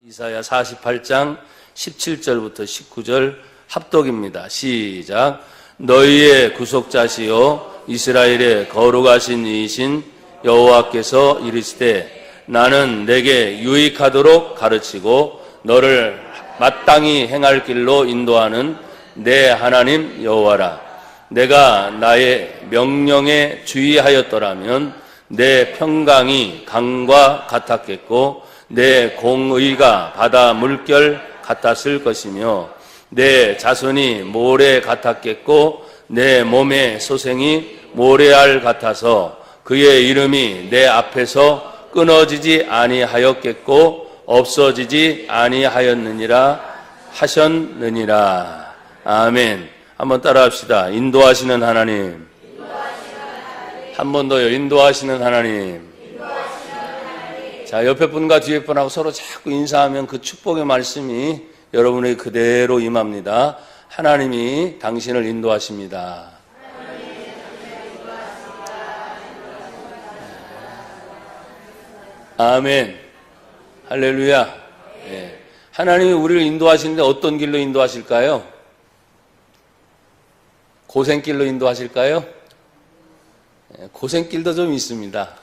이사야 48장 17절부터 19절 합독입니다. 시작. 너희의 구속자시요 이스라엘의 거룩하신 이이신 여호와께서 이르시되 나는 내게 유익하도록 가르치고 너를 마땅히 행할 길로 인도하는 내 하나님 여호와라. 내가 나의 명령에 주의하였더라면 내 평강이 강과 같았겠고 내 공의가 바다 물결 같았을 것이며 내 자손이 모래 같았겠고 내 몸의 소생이 모래알 같아서 그의 이름이 내 앞에서 끊어지지 아니하였겠고 없어지지 아니하였느니라 하셨느니라. 아멘. 한번 따라합시다. 인도하시는 하나님. 한 번 더요. 인도하시는 하나님. 자, 옆에 분과 뒤에 분하고 서로 자꾸 인사하면 그 축복의 말씀이 여러분에게 그대로 임합니다. 하나님이 당신을 인도하십니다. 아멘. 할렐루야. 네. 하나님이 우리를 인도하시는데 어떤 길로 인도하실까요? 고생길로 인도하실까요? 네, 고생길도 좀 있습니다.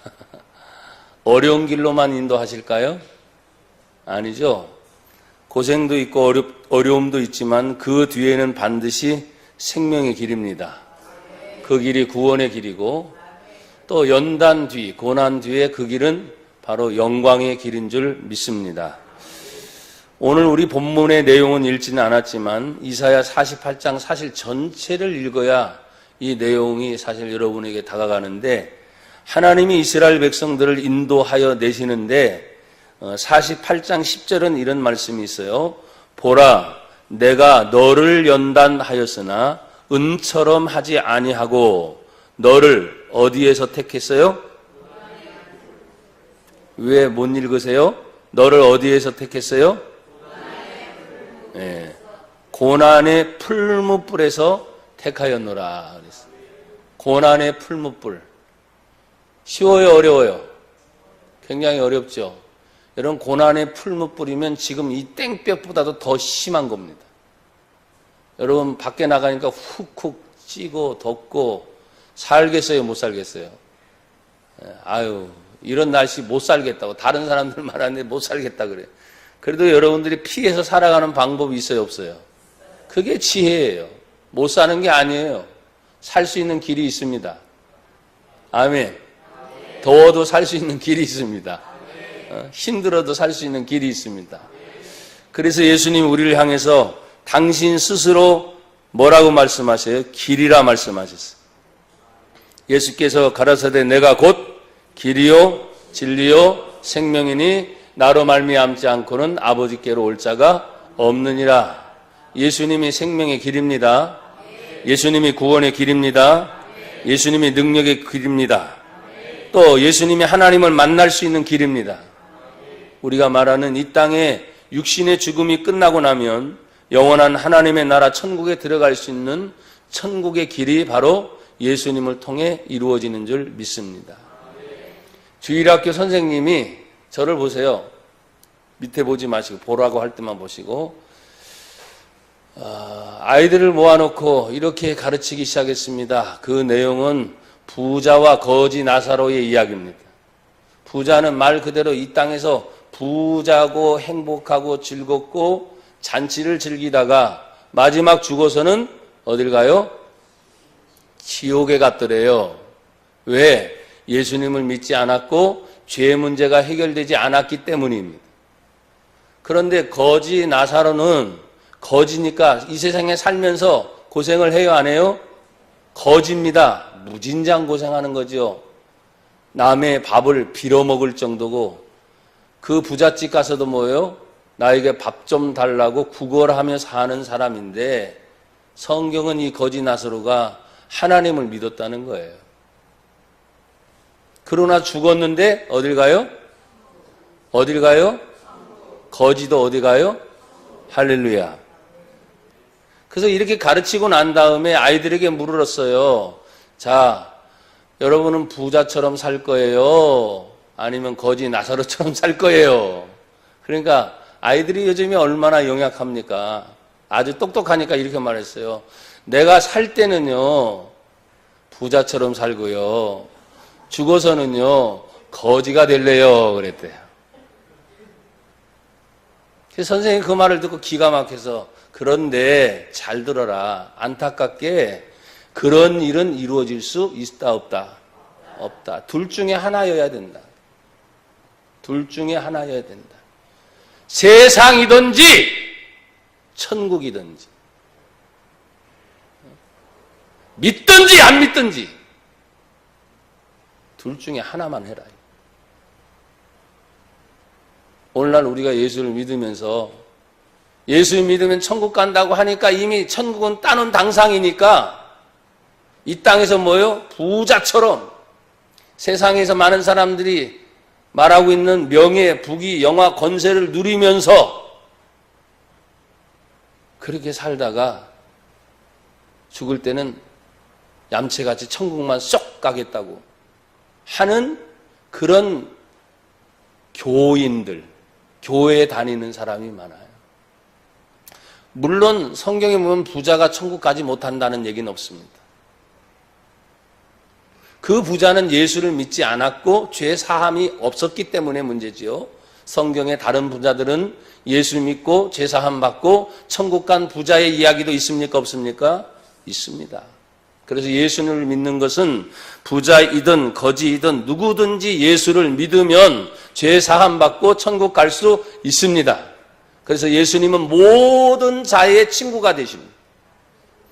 어려운 길로만 인도하실까요? 아니죠. 고생도 있고 어려움도 있지만 그 뒤에는 반드시 생명의 길입니다. 그 길이 구원의 길이고 또 연단 뒤, 고난 뒤에 그 길은 바로 영광의 길인 줄 믿습니다. 오늘 우리 본문의 내용은 읽지는 않았지만 이사야 48장 사실 전체를 읽어야 이 내용이 사실 여러분에게 다가가는데 하나님이 이스라엘 백성들을 인도하여 내시는데 48장 10절은 이런 말씀이 있어요. 보라, 내가 너를 연단하였으나 은처럼 하지 아니하고 너를 어디에서 택했어요? 왜 못 읽으세요? 너를 어디에서 택했어요? 네. 고난의 풀무불에서 택하였노라. 고난의 풀무불. 쉬워요, 어려워요? 굉장히 어렵죠. 여러분, 고난의 풀무불이면 지금 이 땡볕보다도 더 심한 겁니다. 여러분, 밖에 나가니까 훅훅 찌고 덥고 살겠어요, 못 살겠어요? 아유, 이런 날씨 못 살겠다고 다른 사람들 말하는데 못 살겠다 그래. 그래도 여러분들이 피해서 살아가는 방법이 있어요, 없어요? 그게 지혜예요. 못 사는 게 아니에요. 살 수 있는 길이 있습니다. 아멘. 더워도 살 수 있는 길이 있습니다. 힘들어도 살 수 있는 길이 있습니다. 그래서 예수님 우리를 향해서 당신 스스로 뭐라고 말씀하세요? 길이라 말씀하셨어요. 예수께서 가라사대 내가 곧 길이요 진리요 생명이니 나로 말미암지 않고는 아버지께로 올 자가 없느니라. 예수님이 생명의 길입니다. 예수님이 구원의 길입니다. 예수님이 능력의 길입니다. 또 예수님이 하나님을 만날 수 있는 길입니다. 우리가 말하는 이 땅에 육신의 죽음이 끝나고 나면 영원한 하나님의 나라 천국에 들어갈 수 있는 천국의 길이 바로 예수님을 통해 이루어지는 줄 믿습니다. 주일학교 선생님이 저를 보세요. 밑에 보지 마시고 보라고 할 때만 보시고 아이들을 모아놓고 이렇게 가르치기 시작했습니다. 그 내용은 부자와 거지 나사로의 이야기입니다. 부자는 말 그대로 이 땅에서 부자고 행복하고 즐겁고 잔치를 즐기다가 마지막 죽어서는 어딜 가요? 지옥에 갔더래요. 왜? 예수님을 믿지 않았고 죄 문제가 해결되지 않았기 때문입니다. 그런데 거지 나사로는 거지니까 이 세상에 살면서 고생을 해요, 안 해요? 거지입니다. 무진장 고생하는 거죠. 남의 밥을 빌어먹을 정도고 그 부잣집 가서도 뭐예요? 나에게 밥 좀 달라고 구걸하며 사는 사람인데 성경은 이 거지 나사로가 하나님을 믿었다는 거예요. 그러나 죽었는데 어딜 가요? 어딜 가요? 거지도 어디 가요? 할렐루야. 그래서 이렇게 가르치고 난 다음에 아이들에게 물었어요. 자, 여러분은 부자처럼 살 거예요? 아니면 거지 나사로처럼 살 거예요? 그러니까 아이들이 요즘에 얼마나 영약합니까? 아주 똑똑하니까 이렇게 말했어요. 내가 살 때는요, 부자처럼 살고요. 죽어서는요, 거지가 될래요. 그랬대요. 그래서 선생님이 그 말을 듣고 기가 막혀서, 그런데 잘 들어라. 안타깝게 그런 일은 이루어질 수 있다, 없다? 없다. 둘 중에 하나여야 된다. 둘 중에 하나여야 된다. 세상이든지 천국이든지 믿든지 안 믿든지 둘 중에 하나만 해라. 오늘날 우리가 예수를 믿으면서 예수 믿으면 천국 간다고 하니까 이미 천국은 따놓은 당상이니까 이 땅에서 뭐요? 부자처럼 세상에서 많은 사람들이 말하고 있는 명예, 부귀, 영화, 권세를 누리면서 그렇게 살다가 죽을 때는 얌체같이 천국만 쏙 가겠다고 하는 그런 교인들, 교회에 다니는 사람이 많아요. 물론 성경에 보면 부자가 천국 가지 못한다는 얘기는 없습니다. 그 부자는 예수를 믿지 않았고 죄 사함이 없었기 때문에 문제지요. 성경의 다른 부자들은 예수 믿고 죄 사함 받고 천국 간 부자의 이야기도 있습니까? 없습니까? 있습니다. 그래서 예수를 믿는 것은 부자이든 거지이든 누구든지 예수를 믿으면 죄 사함 받고 천국 갈 수 있습니다. 그래서 예수님은 모든 자의 친구가 되십니다.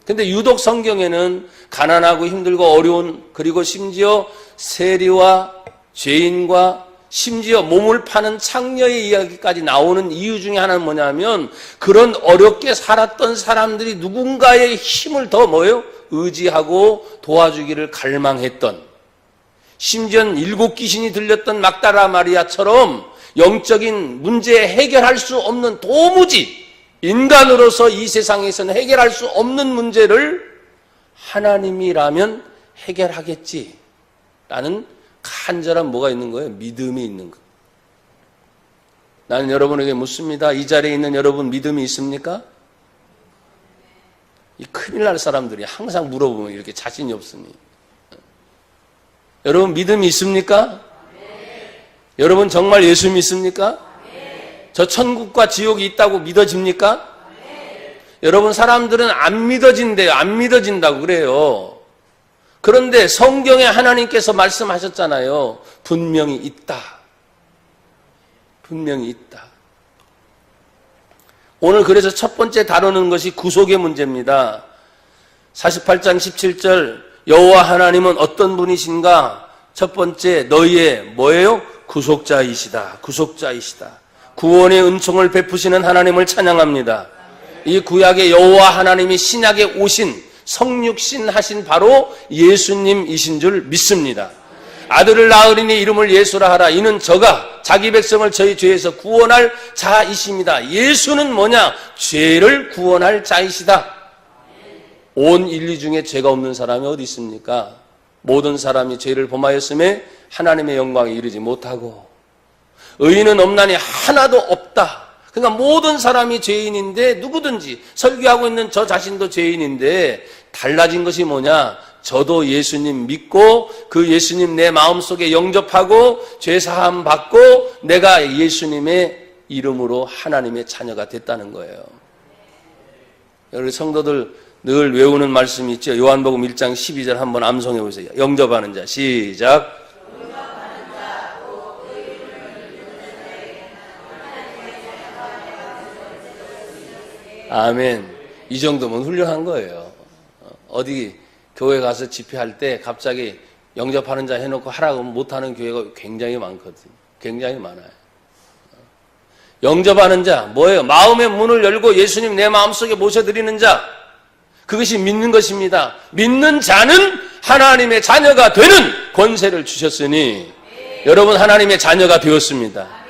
근데 유독 성경에는 가난하고 힘들고 어려운, 그리고 심지어 세리와 죄인과 심지어 몸을 파는 창녀의 이야기까지 나오는 이유 중에 하나는 뭐냐면 그런 어렵게 살았던 사람들이 누군가의 힘을 더 뭐예요? 의지하고 도와주기를 갈망했던, 심지어는 7 귀신이 들렸던 막달라 마리아처럼 영적인 문제 해결할 수 없는 도무지 인간으로서 이 세상에서는 해결할 수 없는 문제를 하나님이라면 해결하겠지라는 간절한 뭐가 있는 거예요? 믿음이 있는 거. 나는 여러분에게 묻습니다. 이 자리에 있는 여러분 믿음이 있습니까? 이 큰일 날 사람들이 항상 물어보면 이렇게 자신이 없으니. 여러분 믿음이 있습니까? 네. 여러분 정말 예수 믿습니까? 네. 저 천국과 지옥이 있다고 믿어집니까? 네. 여러분 사람들은 안 믿어진대요. 안 믿어진다고 그래요. 그런데 성경에 하나님께서 말씀하셨잖아요. 분명히 있다. 분명히 있다. 오늘 그래서 첫 번째 다루는 것이 구속의 문제입니다. 48장 17절 여호와 하나님은 어떤 분이신가? 첫 번째 너희의 뭐예요? 구속자이시다. 구속자이시다. 구원의 은총을 베푸시는 하나님을 찬양합니다. 이 구약의 여호와 하나님이 신약에 오신 성육신 하신 바로 예수님이신 줄 믿습니다. 아들을 낳으리니 이름을 예수라 하라. 이는 저가 자기 백성을 저희 죄에서 구원할 자이십니다. 예수는 뭐냐? 죄를 구원할 자이시다. 온 인류 중에 죄가 없는 사람이 어디 있습니까? 모든 사람이 죄를 범하였음에 하나님의 영광에 이르지 못하고 의인은 없나니 하나도 없다. 그러니까 모든 사람이 죄인인데 누구든지 설교하고 있는 저 자신도 죄인인데 달라진 것이 뭐냐? 저도 예수님 믿고 그 예수님 내 마음속에 영접하고 죄사함 받고 내가 예수님의 이름으로 하나님의 자녀가 됐다는 거예요. 여러분 성도들 늘 외우는 말씀이 있죠. 요한복음 1장 12절 한번 암송해 보세요. 영접하는 자 시작. 아멘. 이 정도면 훌륭한 거예요. 어디 교회 가서 집회할 때 갑자기 영접하는 자 해놓고 하라고 하면 못하는 교회가 굉장히 많거든요. 굉장히 많아요. 영접하는 자 뭐예요? 마음의 문을 열고 예수님 내 마음속에 모셔드리는 자, 그것이 믿는 것입니다. 믿는 자는 하나님의 자녀가 되는 권세를 주셨으니 여러분 하나님의 자녀가 되었습니다.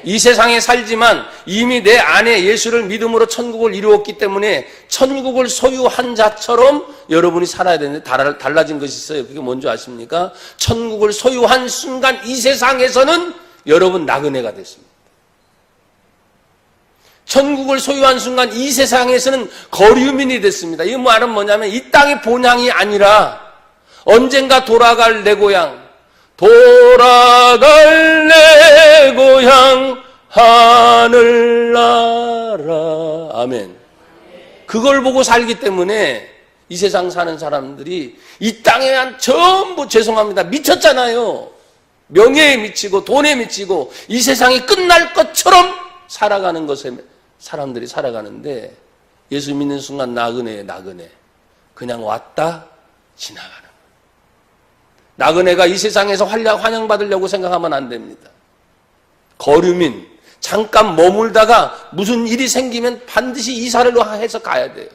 이 세상에 살지만 이미 내 안에 예수를 믿음으로 천국을 이루었기 때문에 천국을 소유한 자처럼 여러분이 살아야 되는데 달라진 것이 있어요. 그게 뭔지 아십니까? 천국을 소유한 순간 이 세상에서는 여러분 나그네가 됐습니다. 천국을 소유한 순간 이 세상에서는 거류민이 됐습니다. 이 말은 뭐냐면 이 땅의 본향이 아니라 언젠가 돌아갈 내 고향, 돌아갈 내 고향 하늘나라. 아멘. 그걸 보고 살기 때문에 이 세상 사는 사람들이 이 땅에 전부 죄송합니다. 미쳤잖아요. 명예에 미치고 돈에 미치고 이 세상이 끝날 것처럼 살아가는 것에 사람들이 살아가는데 예수 믿는 순간 나그네에 나그네. 그냥 왔다 지나가는. 나그네가 이 세상에서 환영받으려고 생각하면 안 됩니다. 거류민, 잠깐 머물다가 무슨 일이 생기면 반드시 이사를 해서 가야 돼요.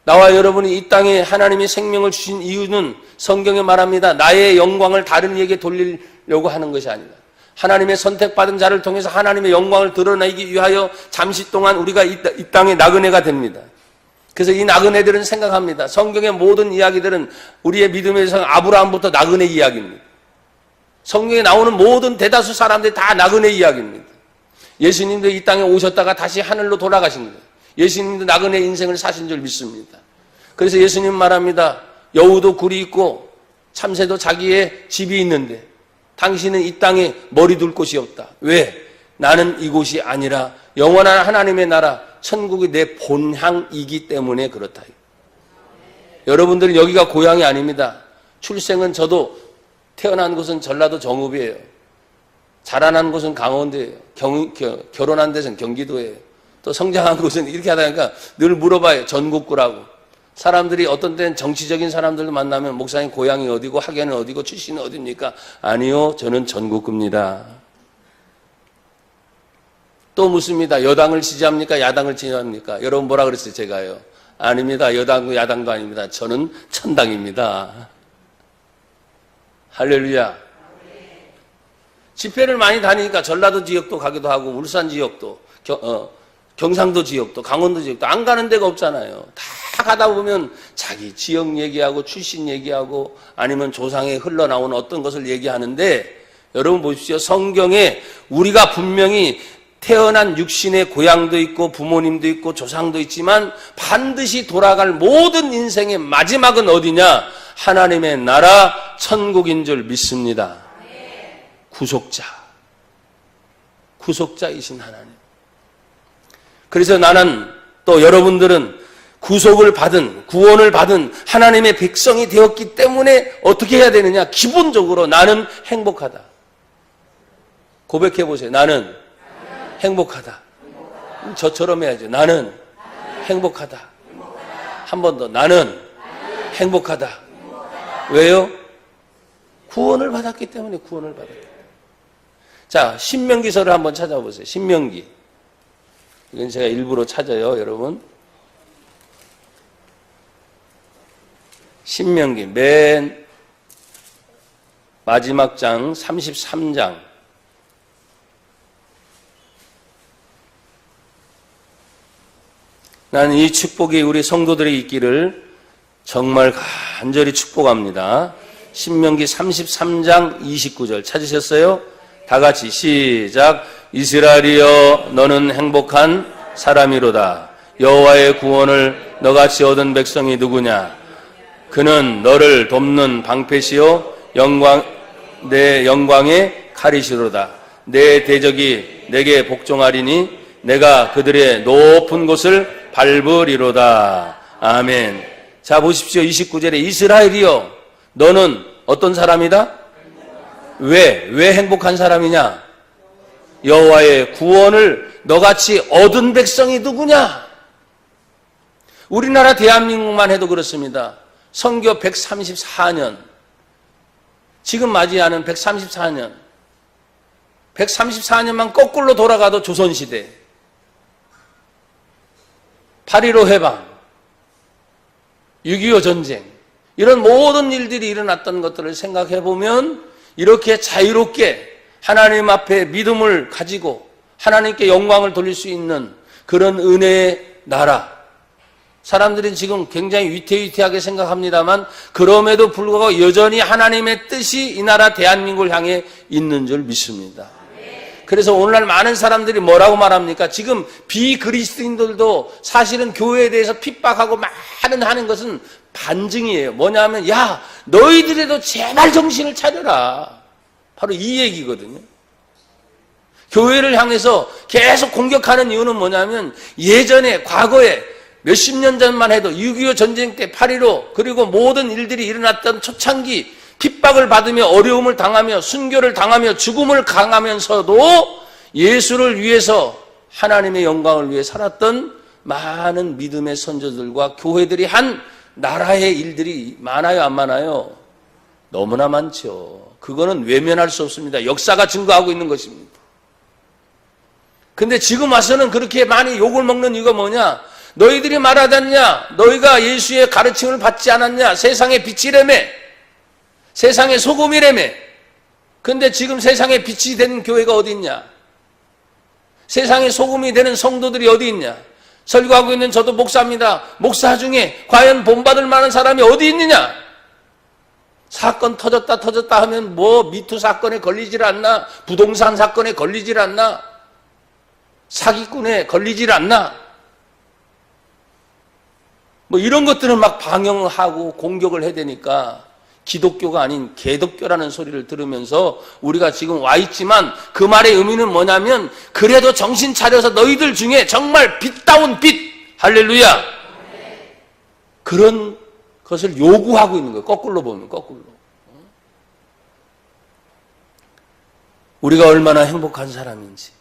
나와 여러분이 이 땅에 하나님이 생명을 주신 이유는 성경에 말합니다. 나의 영광을 다른 이에게 돌리려고 하는 것이 아니라 하나님의 선택받은 자를 통해서 하나님의 영광을 드러내기 위하여 잠시 동안 우리가 이 땅의 나그네가 됩니다. 그래서 이 나그네들은 생각합니다. 성경의 모든 이야기들은 우리의 믿음의 성 아브라함부터 나그네 이야기입니다. 성경에 나오는 모든 대다수 사람들이 다 나그네 이야기입니다. 예수님도 이 땅에 오셨다가 다시 하늘로 돌아가신 거예요. 예수님도 나그네 인생을 사신 줄 믿습니다. 그래서 예수님 말합니다. 여우도 굴이 있고 참새도 자기의 집이 있는데 당신은 이 땅에 머리 둘 곳이 없다. 왜? 나는 이곳이 아니라 영원한 하나님의 나라 천국이 내 본향이기 때문에 그렇다. 여러분들은 여기가 고향이 아닙니다. 출생은 저도 태어난 곳은 전라도 정읍이에요. 자라난 곳은 강원도예요. 결혼한 데는 경기도예요. 또 성장한 곳은 이렇게 하다 보니까 늘 물어봐요. 전국구라고. 사람들이 어떤 때는 정치적인 사람들도 만나면 목사님 고향이 어디고 학연은 어디고 출신은 어디입니까? 아니요. 저는 전국구입니다. 또 묻습니다. 여당을 지지합니까? 야당을 지지합니까? 여러분 뭐라 그랬어요? 제가요. 아닙니다. 여당도 야당도 아닙니다. 저는 천당입니다. 할렐루야. 집회를 많이 다니니까 전라도 지역도 가기도 하고 울산 지역도 경상도 지역도 강원도 지역도 안 가는 데가 없잖아요. 다 가다 보면 자기 지역 얘기하고 출신 얘기하고 아니면 조상에 흘러나온 어떤 것을 얘기하는데 여러분 보십시오. 성경에 우리가 분명히 태어난 육신의 고향도 있고 부모님도 있고 조상도 있지만 반드시 돌아갈 모든 인생의 마지막은 어디냐? 하나님의 나라 천국인 줄 믿습니다. 구속자이신 하나님. 그래서 나는 또 여러분들은 구속을 받은 구원을 받은 하나님의 백성이 되었기 때문에 어떻게 해야 되느냐? 기본적으로 나는 행복하다. 고백해 보세요. 나는 행복하다. 저처럼 해야죠. 나는 행복하다. 한 번 더. 나는 행복하다. 왜요? 구원을 받았기 때문에 구원을 받았기 때문에. 자, 신명기서를 한번 찾아보세요. 신명기. 이건 제가 일부러 찾아요, 여러분. 신명기 맨 마지막 장 33장. 나는 이 축복이 우리 성도들에게 있기를 정말 간절히 축복합니다. 신명기 33장 29절 찾으셨어요? 다 같이 시작. 이스라엘이여 너는 행복한 사람이로다. 여호와의 구원을 너같이 얻은 백성이 누구냐? 그는 너를 돕는 방패시요 내 영광의 칼이시로다. 내 대적이 내게 복종하리니 내가 그들의 높은 곳을 밟으리로다. 아멘. 자 보십시오. 29절에 이스라엘이여 너는 어떤 사람이다? 왜 행복한 사람이냐? 여호와의 구원을 너같이 얻은 백성이 누구냐? 우리나라 대한민국만 해도 그렇습니다. 선교 134년, 지금 맞이하는 134년, 134년만 거꾸로 돌아가도 조선시대, 8.15 해방, 6.25 전쟁, 이런 모든 일들이 일어났던 것들을 생각해 보면 이렇게 자유롭게 하나님 앞에 믿음을 가지고 하나님께 영광을 돌릴 수 있는 그런 은혜의 나라. 사람들이 지금 굉장히 위태위태하게 생각합니다만 그럼에도 불구하고 여전히 하나님의 뜻이 이 나라 대한민국을 향해 있는 줄 믿습니다. 그래서 오늘날 많은 사람들이 뭐라고 말합니까? 지금 비그리스도인들도 사실은 교회에 대해서 핍박하고 많은 하는 것은 반증이에요. 뭐냐면, 야, 너희들에도 제발 정신을 차려라. 바로 이 얘기거든요. 교회를 향해서 계속 공격하는 이유는 뭐냐면, 예전에, 과거에 몇십 년 전만 해도 6.25 전쟁 때 8.15 그리고 모든 일들이 일어났던 초창기 핍박을 받으며 어려움을 당하며 순교를 당하며 죽음을 강하면서도 예수를 위해서 하나님의 영광을 위해 살았던 많은 믿음의 선조들과 교회들이 한 나라의 일들이 많아요, 안 많아요? 너무나 많죠. 그거는 외면할 수 없습니다. 역사가 증거하고 있는 것입니다. 근데 지금 와서는 그렇게 많이 욕을 먹는 이유가 뭐냐? 너희들이 말하지 않냐? 너희가 예수의 가르침을 받지 않았냐? 세상의 빛이라며, 세상의 소금이라며. 근데 지금 세상의 빛이 되는 교회가 어디 있냐? 세상의 소금이 되는 성도들이 어디 있냐? 설교하고 있는 저도 목사입니다. 목사 중에 과연 본받을 만한 사람이 어디 있느냐? 사건 터졌다 하면 뭐 미투 사건에 걸리질 않나? 부동산 사건에 걸리질 않나? 사기꾼에 걸리질 않나? 뭐 이런 것들은 막 방영을 하고 공격을 해야 되니까 기독교가 아닌 개독교라는 소리를 들으면서 우리가 지금 와 있지만 그 말의 의미는 뭐냐면 그래도 정신 차려서 너희들 중에 정말 빛다운 빛, 할렐루야, 그런 것을 요구하고 있는 거예요. 거꾸로 보면 거꾸로. 우리가 얼마나 행복한 사람인지.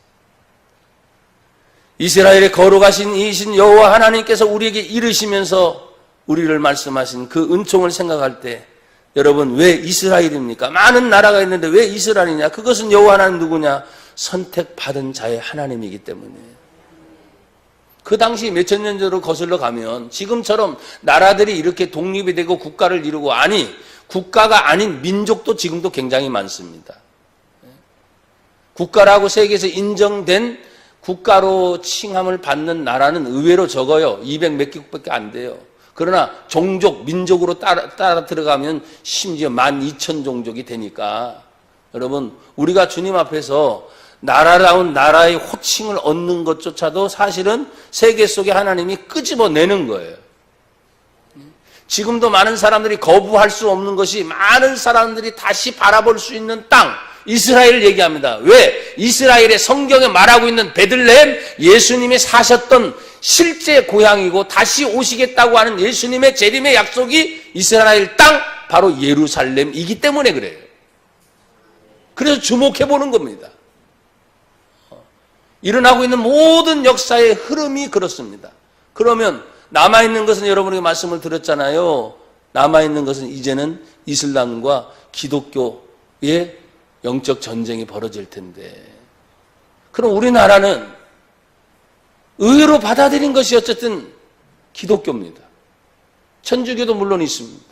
이스라엘에 거룩하신 이신 여호와 하나님께서 우리에게 이르시면서 우리를 말씀하신 그 은총을 생각할 때 여러분, 왜 이스라엘입니까? 많은 나라가 있는데 왜 이스라엘이냐? 그것은 여호와 하나님 누구냐? 선택받은 자의 하나님이기 때문에. 그 당시 몇천 년 전으로 거슬러 가면 지금처럼 나라들이 이렇게 독립이 되고 국가를 이루고, 아니 국가가 아닌 민족도 지금도 굉장히 많습니다. 국가라고 세계에서 인정된 국가로 칭함을 받는 나라는 의외로 적어요. 200몇 개국밖에 안 돼요. 그러나 종족, 민족으로 따라 들어가면 심지어 12,000종족이 되니까 여러분, 우리가 주님 앞에서 나라다운 나라의 호칭을 얻는 것조차도 사실은 세계 속에 하나님이 끄집어내는 거예요. 지금도 많은 사람들이 거부할 수 없는 것이, 많은 사람들이 다시 바라볼 수 있는 땅, 이스라엘을 얘기합니다. 왜? 이스라엘의 성경에 말하고 있는 베들레헴, 예수님이 사셨던 실제 고향이고 다시 오시겠다고 하는 예수님의 재림의 약속이 이스라엘 땅, 바로 예루살렘이기 때문에 그래요. 그래서 주목해보는 겁니다. 일어나고 있는 모든 역사의 흐름이 그렇습니다. 그러면 남아있는 것은, 여러분에게 말씀을 드렸잖아요. 남아있는 것은 이제는 이슬람과 기독교의 영적 전쟁이 벌어질 텐데, 그럼 우리나라는 의외로 받아들인 것이 어쨌든 기독교입니다. 천주교도 물론 있습니다.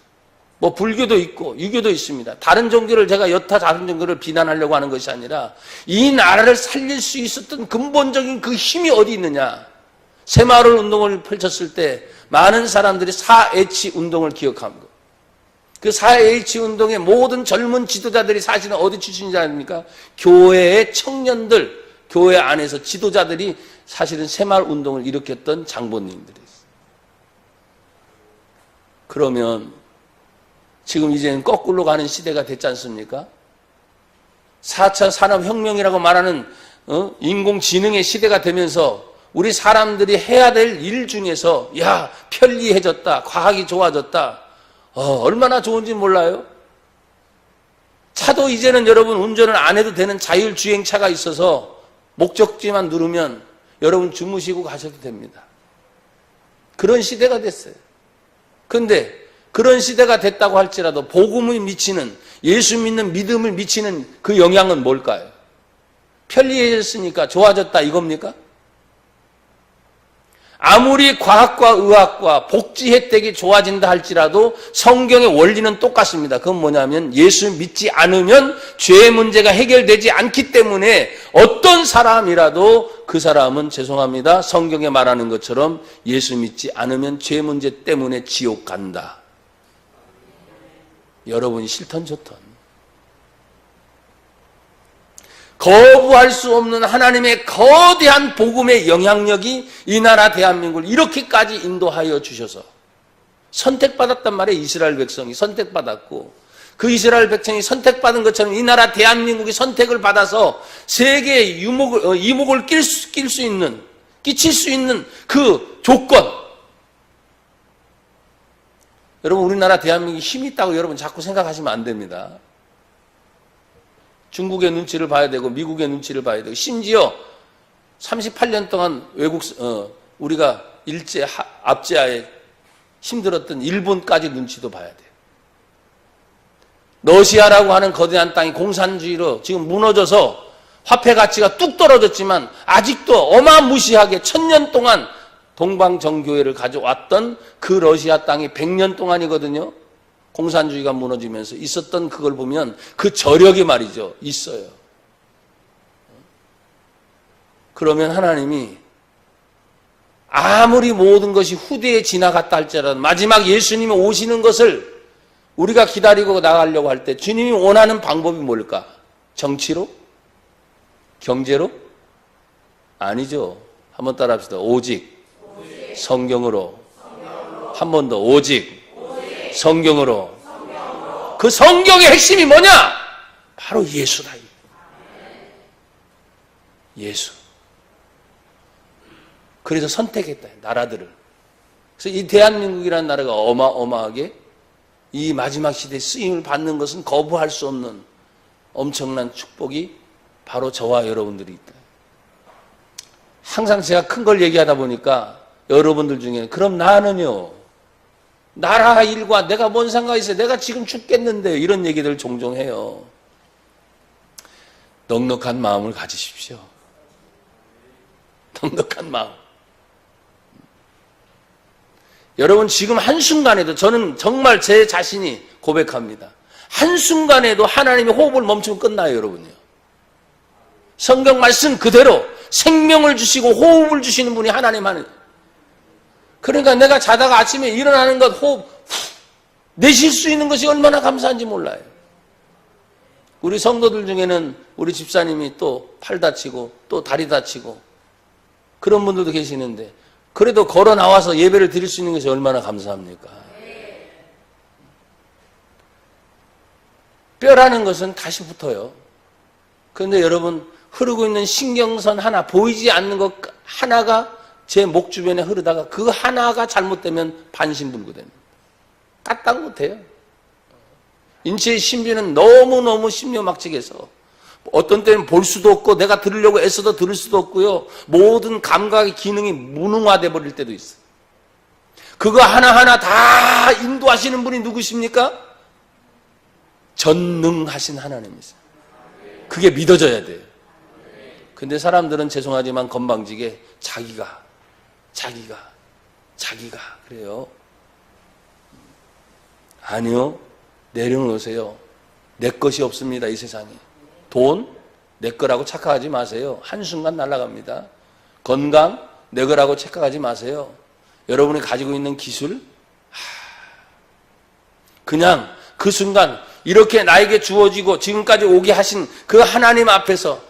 뭐 불교도 있고 유교도 있습니다. 다른 종교를 제가 여타 다른 종교를 비난하려고 하는 것이 아니라 이 나라를 살릴 수 있었던 근본적인 그 힘이 어디 있느냐. 새마을 운동을 펼쳤을 때 많은 사람들이 4H 운동을 기억합니다. 그 4H 운동의 모든 젊은 지도자들이 사실은 어디 출신인지 아닙니까? 교회의 청년들, 교회 안에서 지도자들이 사실은 새마을 운동을 일으켰던 장본인들이었어요. 그러면 지금 이제는 거꾸로 가는 시대가 됐지 않습니까? 4차 산업혁명이라고 말하는 인공지능의 시대가 되면서 우리 사람들이 해야 될 일 중에서, 야, 편리해졌다, 과학이 좋아졌다, 얼마나 좋은지 몰라요? 차도 이제는 여러분 운전을 안 해도 되는 자율주행차가 있어서 목적지만 누르면 여러분 주무시고 가셔도 됩니다. 그런 시대가 됐어요. 그런데 그런 시대가 됐다고 할지라도 복음이 미치는, 예수 믿는 믿음을 미치는 그 영향은 뭘까요? 편리해졌으니까 좋아졌다 이겁니까? 아무리 과학과 의학과 복지 혜택이 좋아진다 할지라도 성경의 원리는 똑같습니다. 그건 뭐냐면 예수 믿지 않으면 죄의 문제가 해결되지 않기 때문에 어떤 사람이라도 그 사람은, 죄송합니다, 성경에 말하는 것처럼 예수 믿지 않으면 죄 문제 때문에 지옥 간다. 여러분이 싫던 좋던. 거부할 수 없는 하나님의 거대한 복음의 영향력이 이 나라 대한민국을 이렇게까지 인도하여 주셔서 선택받았단 말이에요. 이스라엘 백성이 선택받았고, 그 이스라엘 백성이 선택받은 것처럼 이 나라 대한민국이 선택을 받아서 세계의 이목을 끼칠 수 있는 그 조건. 여러분, 우리나라 대한민국이 힘이 있다고 여러분 자꾸 생각하시면 안 됩니다. 중국의 눈치를 봐야 되고 미국의 눈치를 봐야 되고, 심지어 38년 동안 우리가 압제하에 힘들었던 일본까지 눈치도 봐야 돼요. 러시아라고 하는 거대한 땅이 공산주의로 지금 무너져서 화폐 가치가 뚝 떨어졌지만 아직도 어마무시하게 1000년 동안 동방정교회를 가져왔던 그 러시아 땅이 100년 동안이거든요. 공산주의가 무너지면서 있었던 그걸 보면 그 저력이 말이죠, 있어요. 그러면 하나님이 아무리 모든 것이 후대에 지나갔다 할지라도 마지막 예수님이 오시는 것을 우리가 기다리고 나가려고 할 때 주님이 원하는 방법이 뭘까? 정치로? 경제로? 아니죠. 한번 따라 합시다. 오직 성경으로. 한 번 더. 오직 성경으로. 그 성경의 핵심이 뭐냐? 바로 예수다. 예수. 그래서 선택했다. 나라들을. 그래서 이 대한민국이라는 나라가 어마어마하게 이 마지막 시대에 쓰임을 받는 것은 거부할 수 없는 엄청난 축복이 바로 저와 여러분들이 있다. 항상 제가 큰 걸 얘기하다 보니까 여러분들 중에 그럼 나는요, 나라 일과 내가 뭔 상관이 있어요? 내가 지금 죽겠는데, 이런 얘기들 종종 해요. 넉넉한 마음을 가지십시오. 넉넉한 마음. 여러분, 지금 한순간에도 저는 정말 제 자신이 고백합니다. 한순간에도 하나님의 호흡을 멈추면 끝나요, 여러분요. 성경 말씀 그대로 생명을 주시고 호흡을 주시는 분이 하나님 그러니까 내가 자다가 아침에 일어나는 것 호흡 내쉴 수 있는 것이 얼마나 감사한지 몰라요. 우리 성도들 중에는 우리 집사님이 또 팔 다치고 또 다리 다치고 그런 분들도 계시는데, 그래도 걸어 나와서 예배를 드릴 수 있는 것이 얼마나 감사합니까? 뼈라는 것은 다시 붙어요. 그런데 여러분, 흐르고 있는 신경선 하나, 보이지 않는 것 하나가 제 목 주변에 흐르다가 그 하나가 잘못되면 반신불구됩니다. 까딱 못해요. 인체의 신비는 너무너무 신묘막측해서 어떤 때는 볼 수도 없고 내가 들으려고 애써도 들을 수도 없고요. 모든 감각의 기능이 무능화돼 버릴 때도 있어요. 그거 하나하나 다 인도하시는 분이 누구십니까? 전능하신 하나님이세요. 그게 믿어져야 돼요. 근데 사람들은 죄송하지만 건방지게 자기가 그래요. 아니요. 내려놓으세요. 내 것이 없습니다, 이 세상에. 돈, 내 거라고 착각하지 마세요. 한순간 날아갑니다. 건강, 내 거라고 착각하지 마세요. 여러분이 가지고 있는 기술, 그냥 그 순간 이렇게 나에게 주어지고 지금까지 오게 하신 그 하나님 앞에서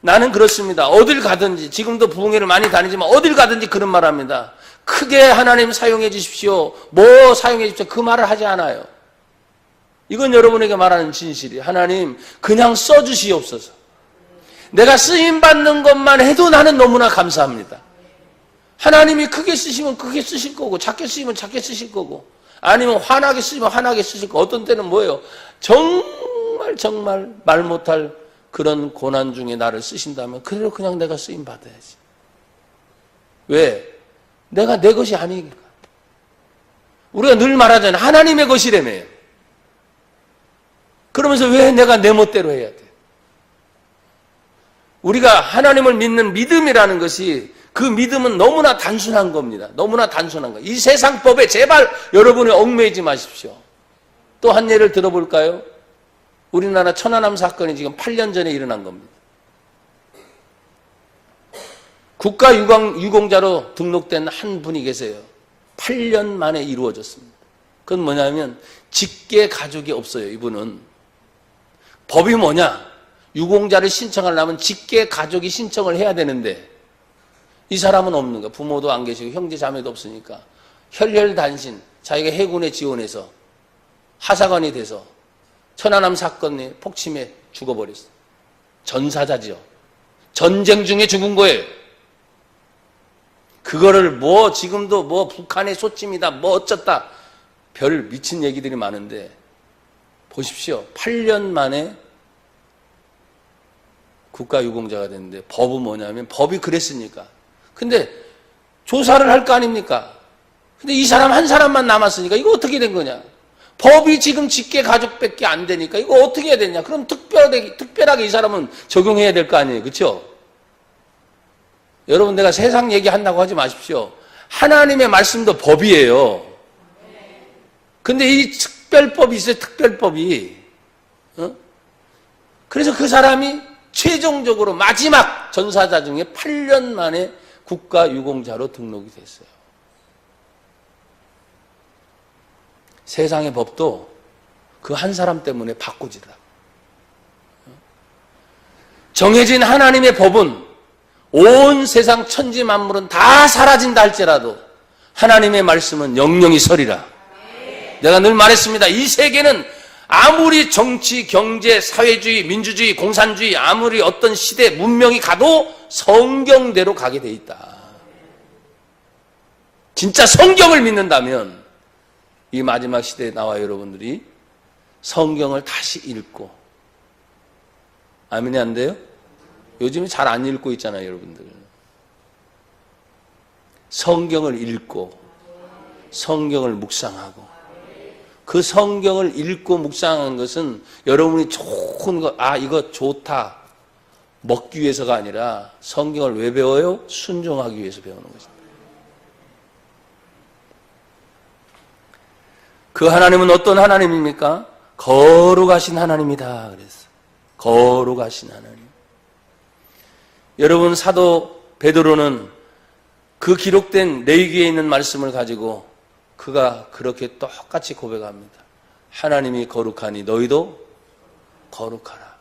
나는 그렇습니다. 어딜 가든지, 지금도 부흥회를 많이 다니지만 어딜 가든지 그런 말 합니다. 크게 하나님 사용해 주십시오. 뭐 사용해 주십시오. 그 말을 하지 않아요. 이건 여러분에게 말하는 진실이에요. 하나님, 그냥 써주시옵소서. 내가 쓰임받는 것만 해도 나는 너무나 감사합니다. 하나님이 크게 쓰시면 크게 쓰실 거고, 작게 쓰시면 작게 쓰실 거고, 아니면 환하게 쓰시면 환하게 쓰실 거고, 어떤 때는 뭐예요? 정말 말 못할 그런 고난 중에 나를 쓰신다면 그대로 그냥 내가 쓰임 받아야지. 왜? 내가 내 것이 아니니까. 우리가 늘 말하잖아요. 하나님의 것이라며요. 그러면서 왜 내가 내 멋대로 해야 돼? 우리가 하나님을 믿는 믿음이라는 것이, 그 믿음은 너무나 단순한 겁니다. 너무나 단순한 거예요. 이 세상 법에 제발 여러분이 얽매이지 마십시오. 또 한 예를 들어볼까요? 우리나라 천안함 사건이 지금 8년 전에 일어난 겁니다. 국가유공자로 등록된 한 분이 계세요. 8년 만에 이루어졌습니다. 그건 뭐냐면 직계 가족이 없어요. 이분은. 법이 뭐냐? 유공자를 신청하려면 직계 가족이 신청을 해야 되는데 이 사람은 없는 거야. 부모도 안 계시고 형제 자매도 없으니까 혈혈단신 자기가 해군에 지원해서 하사관이 돼서 천안함 사건에 폭침에 죽어버렸어. 전사자죠. 전쟁 중에 죽은 거예요. 그거를 지금도 북한의 소침이다 어쩌다 별 미친 얘기들이 많은데 보십시오. 8년 만에 국가유공자가 됐는데 법은 뭐냐면 법이 그랬으니까. 근데 조사를 할 거 아닙니까? 근데 이 사람 한 사람만 남았으니까 이거 어떻게 된 거냐? 법이 지금 직계 가족밖에 안 되니까 이거 어떻게 해야 되냐? 그럼 특별하게 이 사람은 적용해야 될 거 아니에요. 그렇죠? 여러분, 내가 세상 얘기한다고 하지 마십시오. 하나님의 말씀도 법이에요. 근데 이 특별법이 있어요. 특별법이. 그래서 그 사람이 최종적으로 마지막 전사자 중에 8년 만에 국가유공자로 등록이 됐어요. 세상의 법도 그 한 사람 때문에 바꾸지더라. 정해진 하나님의 법은 온 세상 천지 만물은 다 사라진다 할지라도 하나님의 말씀은 영영이 서리라. 내가 늘 말했습니다. 이 세계는 아무리 정치, 경제, 사회주의, 민주주의, 공산주의, 아무리 어떤 시대, 문명이 가도 성경대로 가게 돼 있다. 진짜 성경을 믿는다면 이 마지막 시대에 나와 여러분들이 성경을 다시 읽고, 아멘이 안 돼요? 요즘에 잘 안 읽고 있잖아요, 여러분들. 성경을 읽고 성경을 묵상하고, 그 성경을 읽고 묵상한 것은 여러분이 좋은 거, 이거 좋다 먹기 위해서가 아니라 성경을 왜 배워요? 순종하기 위해서 배우는 것입니다. 그 하나님은 어떤 하나님입니까? 거룩하신 하나님이다 그랬어요. 거룩하신 하나님. 여러분, 사도 베드로는 그 기록된 레위기에 있는 말씀을 가지고 그가 그렇게 똑같이 고백합니다. 하나님이 거룩하니 너희도 거룩하라.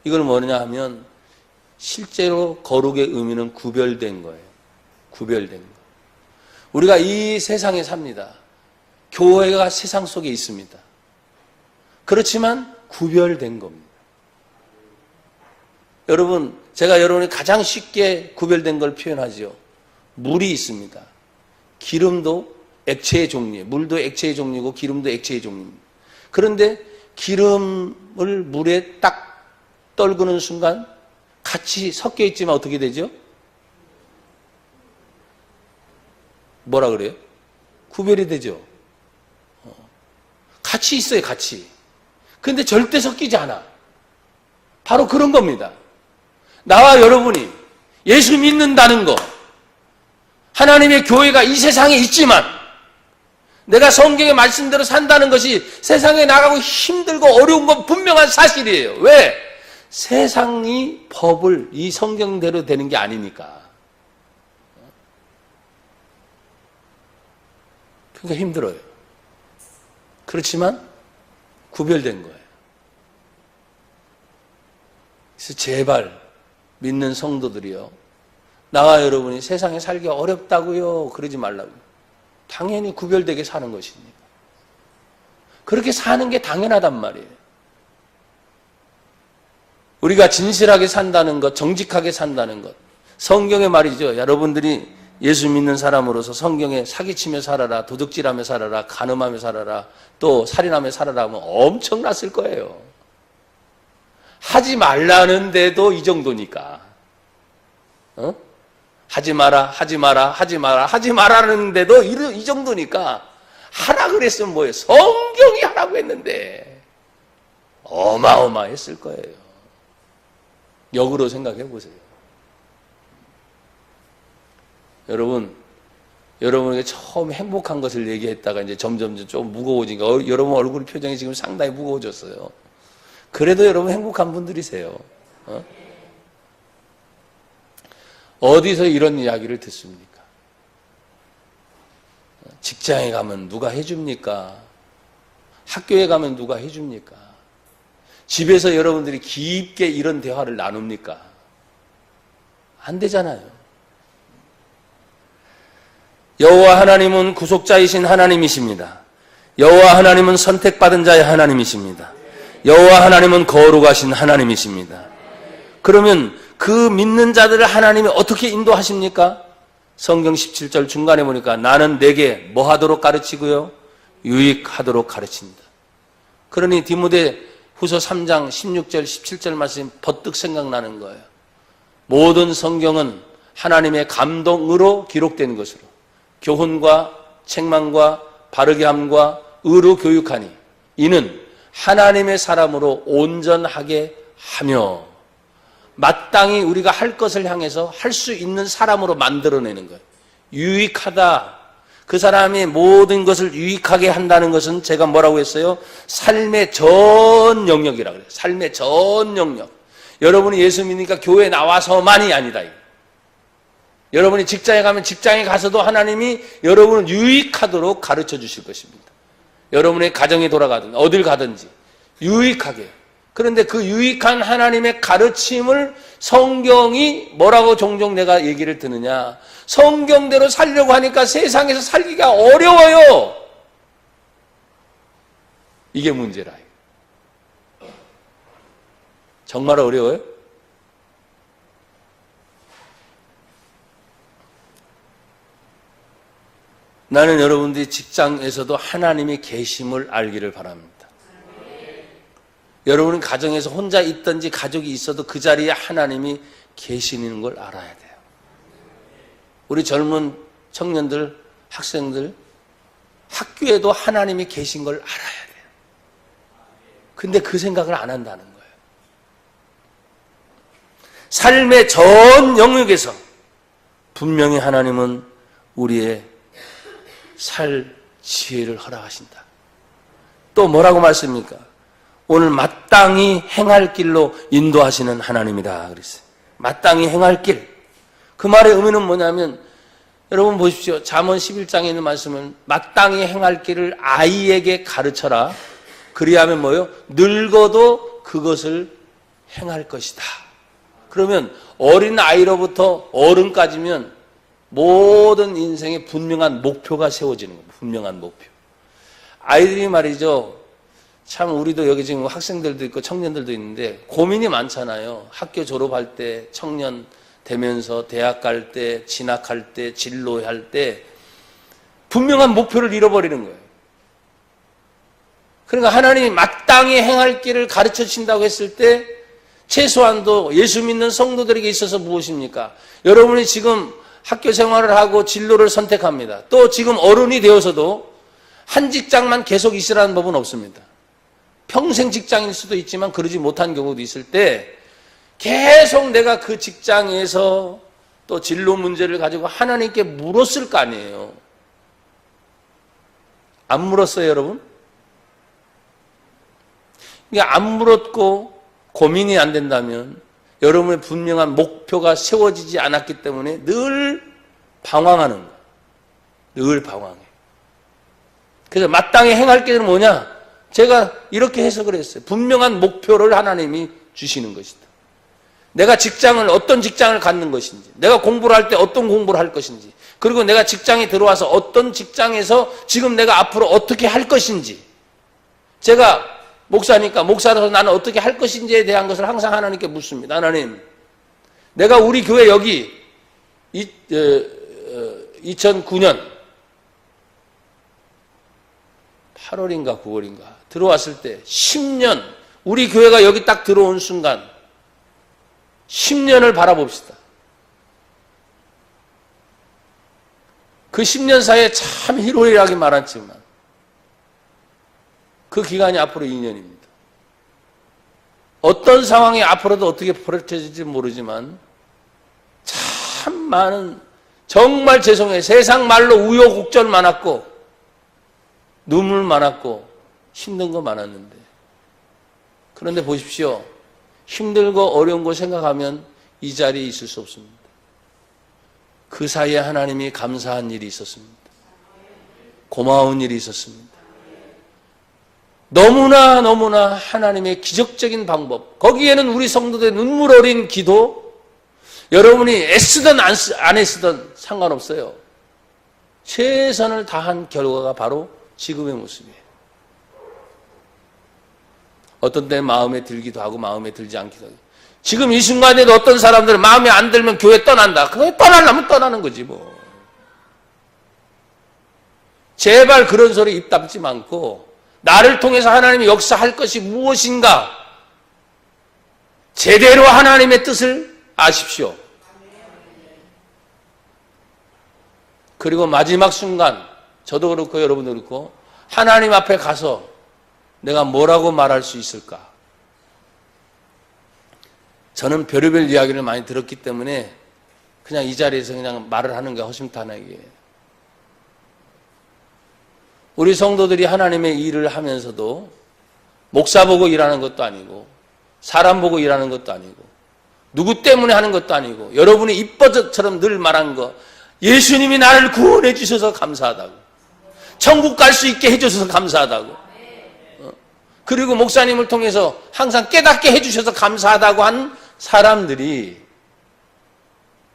이걸 뭐냐 하면 실제로 거룩의 의미는 구별된 거예요. 구별된 거. 우리가 이 세상에 삽니다. 교회가 세상 속에 있습니다. 그렇지만 구별된 겁니다. 여러분, 제가 여러분이 가장 쉽게 구별된 걸 표현하지요. 물이 있습니다. 기름도 액체의 종류예요. 물도 액체의 종류고 기름도 액체의 종류입니다. 그런데 기름을 물에 딱 떨구는 순간 같이 섞여 있지만 어떻게 되죠? 뭐라 그래요? 구별이 되죠. 같이 있어요, 같이. 근데 절대 섞이지 않아. 바로 그런 겁니다. 나와 여러분이 예수 믿는다는 거, 하나님의 교회가 이 세상에 있지만 내가 성경의 말씀대로 산다는 것이 세상에 나가고 힘들고 어려운 건 분명한 사실이에요. 왜? 세상이 법을 이 성경대로 되는 게 아니니까. 그러니까 힘들어요. 그렇지만 구별된 거예요. 그래서 제발 믿는 성도들이요, 나와 여러분이 세상에 살기 어렵다고요 그러지 말라고요. 당연히 구별되게 사는 것입니다. 그렇게 사는 게 당연하단 말이에요. 우리가 진실하게 산다는 것, 정직하게 산다는 것, 성경의 말이죠. 여러분들이 예수 믿는 사람으로서 성경에 사기치며 살아라, 도둑질하며 살아라, 간음하며 살아라, 또 살인하며 살아라 하면 엄청났을 거예요. 하지 말라는데도 이 정도니까. 하지 마라, 하지 마라, 하지 마라, 하지 마라는데도 이 정도니까 하라 그랬으면 뭐예요? 성경이 하라고 했는데 어마어마했을 거예요. 역으로 생각해 보세요. 여러분에게 처음 행복한 것을 얘기했다가 이제 점점 좀 무거워지니까 여러분 얼굴 표정이 지금 상당히 무거워졌어요. 그래도 여러분 행복한 분들이세요. 어디서 이런 이야기를 듣습니까? 직장에 가면 누가 해줍니까? 학교에 가면 누가 해줍니까? 집에서 여러분들이 깊게 이런 대화를 나눕니까? 안 되잖아요. 여호와 하나님은 구속자이신 하나님이십니다. 여호와 하나님은 선택받은 자의 하나님이십니다. 여호와 하나님은 거룩하신 하나님이십니다. 그러면 그 믿는 자들을 하나님이 어떻게 인도하십니까? 성경 17절 중간에 보니까 나는 내게 뭐 하도록 가르치고요? 유익하도록 가르칩니다. 그러니 디모데 후서 3장 16절 17절 말씀이 버뜩 생각나는 거예요. 모든 성경은 하나님의 감동으로 기록된 것으로 교훈과 책망과 바르게 함과 의로 교육하니 이는 하나님의 사람으로 온전하게 하며 마땅히 우리가 할 것을 향해서 할 수 있는 사람으로 만들어내는 거예요. 유익하다. 그 사람이 모든 것을 유익하게 한다는 것은 제가 뭐라고 했어요? 삶의 전 영역이라고 그래요. 삶의 전 영역. 여러분이 예수 믿으니까 교회에 나와서만이 아니다. 여러분이 직장에 가면 직장에 가서도 하나님이 여러분을 유익하도록 가르쳐 주실 것입니다. 여러분의 가정에 돌아가든 어딜 가든지 유익하게. 그런데 그 유익한 하나님의 가르침을 성경이 뭐라고 종종 내가 얘기를 듣느냐? 성경대로 살려고 하니까 세상에서 살기가 어려워요. 이게 문제라. 정말 어려워요? 나는 여러분들이 직장에서도 하나님의 계심을 알기를 바랍니다. 여러분은 가정에서 혼자 있든지 가족이 있어도 그 자리에 하나님이 계시는 걸 알아야 돼요. 우리 젊은 청년들, 학생들, 학교에도 하나님이 계신 걸 알아야 돼요. 근데 그 생각을 안 한다는 거예요. 삶의 전 영역에서 분명히 하나님은 우리의 살 지혜를 허락하신다. 또 뭐라고 말씀입니까? 오늘 마땅히 행할 길로 인도하시는 하나님이다 그랬어요. 마땅히 행할 길. 그 말의 의미는 뭐냐면 여러분 보십시오. 잠언 11장에 있는 말씀은 마땅히 행할 길을 아이에게 가르쳐라. 그리하면 뭐요? 늙어도 그것을 행할 것이다. 그러면 어린 아이로부터 어른까지면 모든 인생에 분명한 목표가 세워지는 겁니다. 분명한 목표. 아이들이 말이죠. 참 우리도 여기 지금 학생들도 있고 청년들도 있는데 고민이 많잖아요. 학교 졸업할 때, 청년 되면서 대학 갈 때, 진학할 때, 진로할 때 분명한 목표를 잃어버리는 거예요. 그러니까 하나님이 마땅히 행할 길을 가르쳐 주신다고 했을 때 최소한도 예수 믿는 성도들에게 있어서 무엇입니까? 여러분이 지금 학교 생활을 하고 진로를 선택합니다. 또 지금 어른이 되어서도 한 직장만 계속 있으라는 법은 없습니다. 평생 직장일 수도 있지만 그러지 못한 경우도 있을 때 계속 내가 그 직장에서 또 진로 문제를 가지고 하나님께 물었을 거 아니에요. 안 물었어요, 여러분? 그러니까 안 물었고 고민이 안 된다면 여러분의 분명한 목표가 세워지지 않았기 때문에 늘 방황하는 거예요. 늘 방황해. 그래서 마땅히 행할 길은 뭐냐? 제가 이렇게 해석을 했어요. 분명한 목표를 하나님이 주시는 것이다. 내가 어떤 직장을 갖는 것인지, 내가 공부를 할 때 어떤 공부를 할 것인지, 그리고 내가 직장에 들어와서 어떤 직장에서 지금 내가 앞으로 어떻게 할 것인지, 제가 목사니까 목사로서 나는 어떻게 할 것인지에 대한 것을 항상 하나님께 묻습니다. 하나님, 내가 우리 교회 여기 2009년 8월인가 9월인가 들어왔을 때 10년, 우리 교회가 여기 딱 들어온 순간 10년을 바라봅시다. 그 10년 사이에 참 희로애락이 많았지만 그 기간이 앞으로 2년입니다. 어떤 상황이 앞으로도 어떻게 벌어질지 모르지만 참 많은, 정말 죄송해요. 세상 말로 우여곡절 많았고 눈물 많았고 힘든 거 많았는데, 그런데 보십시오. 힘들고 어려운 거 생각하면 이 자리에 있을 수 없습니다. 그 사이에 하나님이 감사한 일이 있었습니다. 고마운 일이 있었습니다. 너무나 하나님의 기적적인 방법, 거기에는 우리 성도들의 눈물 어린 기도, 여러분이 애쓰든 안 애쓰든 상관없어요. 최선을 다한 결과가 바로 지금의 모습이에요. 어떤 때는 마음에 들기도 하고 마음에 들지 않기도 하고. 지금 이 순간에도 어떤 사람들은 마음에 안 들면 교회 떠난다. 그거 떠나려면 떠나는 거지 뭐. 제발 그런 소리 입 담지 않고 나를 통해서 하나님이 역사할 것이 무엇인가 제대로 하나님의 뜻을 아십시오. 그리고 마지막 순간 저도 그렇고 여러분도 그렇고 하나님 앞에 가서 내가 뭐라고 말할 수 있을까? 저는 별의별 이야기를 많이 들었기 때문에 그냥 이 자리에서 그냥 말을 하는 게 허심탄회하게. 우리 성도들이 하나님의 일을 하면서도 목사 보고 일하는 것도 아니고 사람 보고 일하는 것도 아니고 누구 때문에 하는 것도 아니고 여러분이 입버릇처럼 늘 말한 거 예수님이 나를 구원해 주셔서 감사하다고 천국 갈 수 있게 해주셔서 감사하다고 그리고 목사님을 통해서 항상 깨닫게 해주셔서 감사하다고 한 사람들이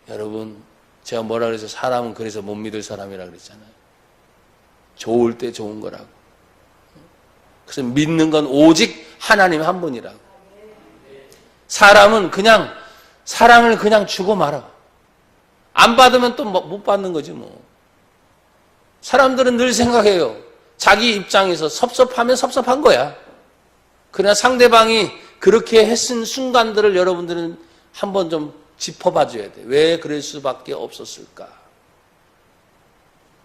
여러분 제가 뭐라 그래서 사람은 그래서 못 믿을 사람이라 그랬잖아요. 좋을 때 좋은 거라고. 그래서 믿는 건 오직 하나님 한 분이라고. 사람은 그냥 사랑을 그냥 주고 말아. 안 받으면 또 못 받는 거지 뭐. 사람들은 늘 생각해요. 자기 입장에서 섭섭하면 섭섭한 거야. 그러나 상대방이 그렇게 했은 순간들을 여러분들은 한번 좀 짚어봐 줘야 돼. 왜 그럴 수밖에 없었을까?